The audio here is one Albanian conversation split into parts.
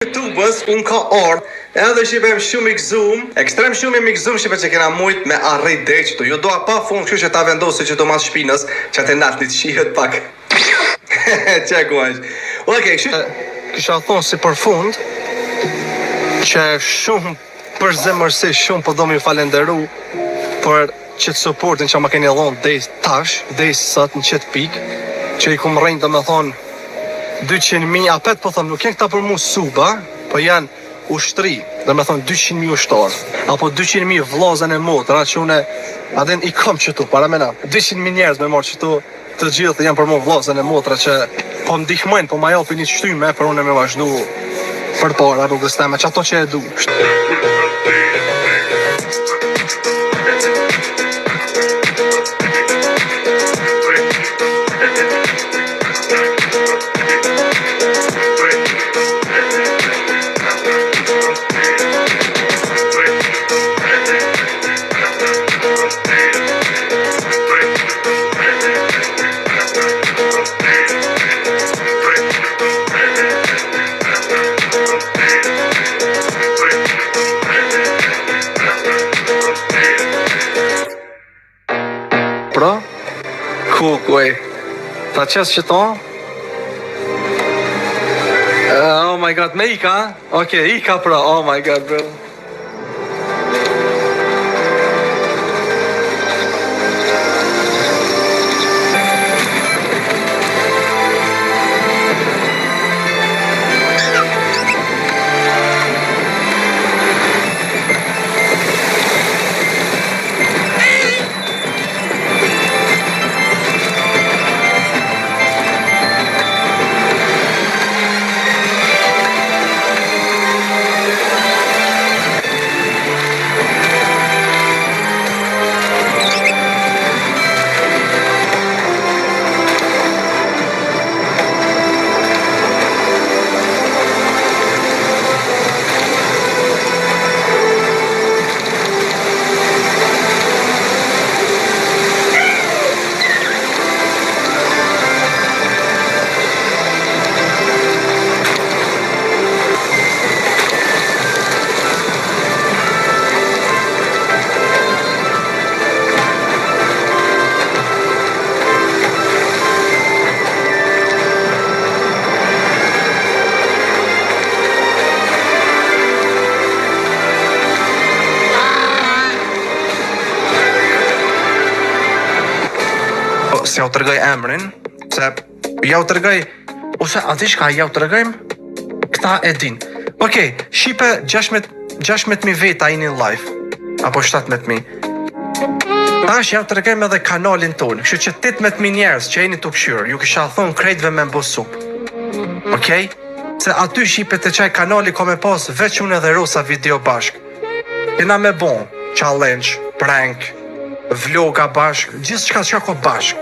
YouTube-ës unë ka ardhë edhe shqipem shumë i gëzum, ekstrem shumë i gëzum shqipe që kena mujt me arrit dhe që ju doa pa fund, kështu që ta vendosi që do mas shpinës që atë natë një të shihet pak. Që guajsh. Okej, kisha thonë si për fund që shumë për zemërsi shumë po do mi falenderu për qëtë supportin që ma keni dhonë dhe tash, dhe sot në qëtë pikë, që i kum rejnë të me thonë 200.000, apet po thëmë, nuk jenë këta për mu suba, po janë ushtri, dhe me thonë 200.000 ushtarë, apo 200.000 vlozën e motra, që une, adin i kom qëtu, para mena, 200.000 njerëz me marë qëtu, të gjithë janë për mu vlozën e motra, që po më dihmojnë, po ma jopi një qështyme, për une me vazhdu për para rrugës teme, që ato që e du. Kukuj, ta qesë që to? Oh my god, me ika? Okej, ika pra, oh my god, bro. Se ja u tërgoj emrin, se ja u tërgoj, ose ati shka ja u tërgojmë, këta e din. Okej, shipe 16.000 veta i një live, apo 17.000. Tash ja u tërgojmë edhe kanalin tonë, kështu që 18.000 njerës që e një të këshyrë, ju kisha thonë krejtve me mbo supë. Okej? Se aty shipe të qaj kanali ka me pas veç unë edhe Rosa video bashk. Jena me bon, challenge, prank, vloga bashk, gjithë qka ko bashk.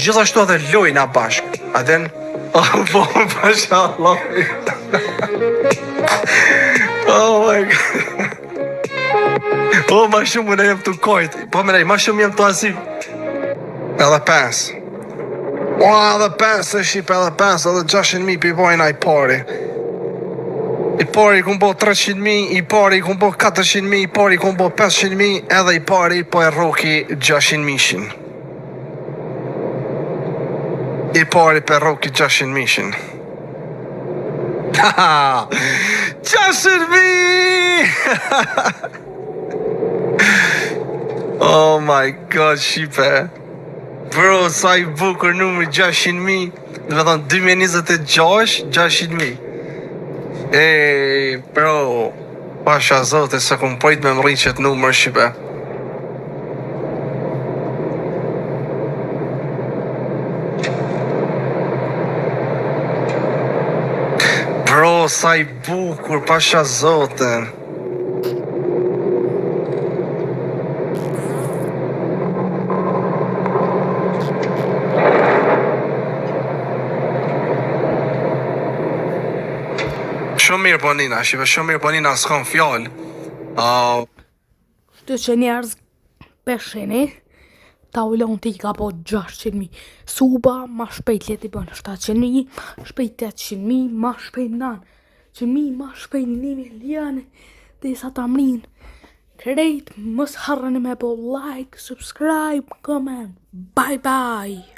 Gjithashtu edhe lojna bashk. A den? Oh, po, mashallah. Oh my god. Oh, ma shumë më ne jem të kojt. Po më nej, ma shumë jem të asim. Edhe 5. Edhe 5 e shqip, edhe 5, edhe 600.000 pi bojna i pari. I pari kun bo 300.000, i pari kun bo 400.000, i pari kun bo 500.000, edhe i pari po e roki 600.000. I pari për roki 600.000. Haha! 600.000! Oh my god, shipe. Bro, sa i bukur numri 600.000. Dhe me thonë 2026, 600.000. Ej, bro, pasha zote se kum pojt me mri qëtë numër shipe. Bro, sa i bukur, pasha zote. Shumë mirë po Nina, shive shumë mirë po Nina, s'kam fjallë. Shtu që njerëz pesheni, ta ullon t'i ka po 600.000. Suba, ma shpejt leti bën 700.000, shpejt 800.000, ma shpejt nan që mi ma shpejt 1 milion dhe sa ta mrin krejt mos harroni me po like, subscribe, comment, bye bye.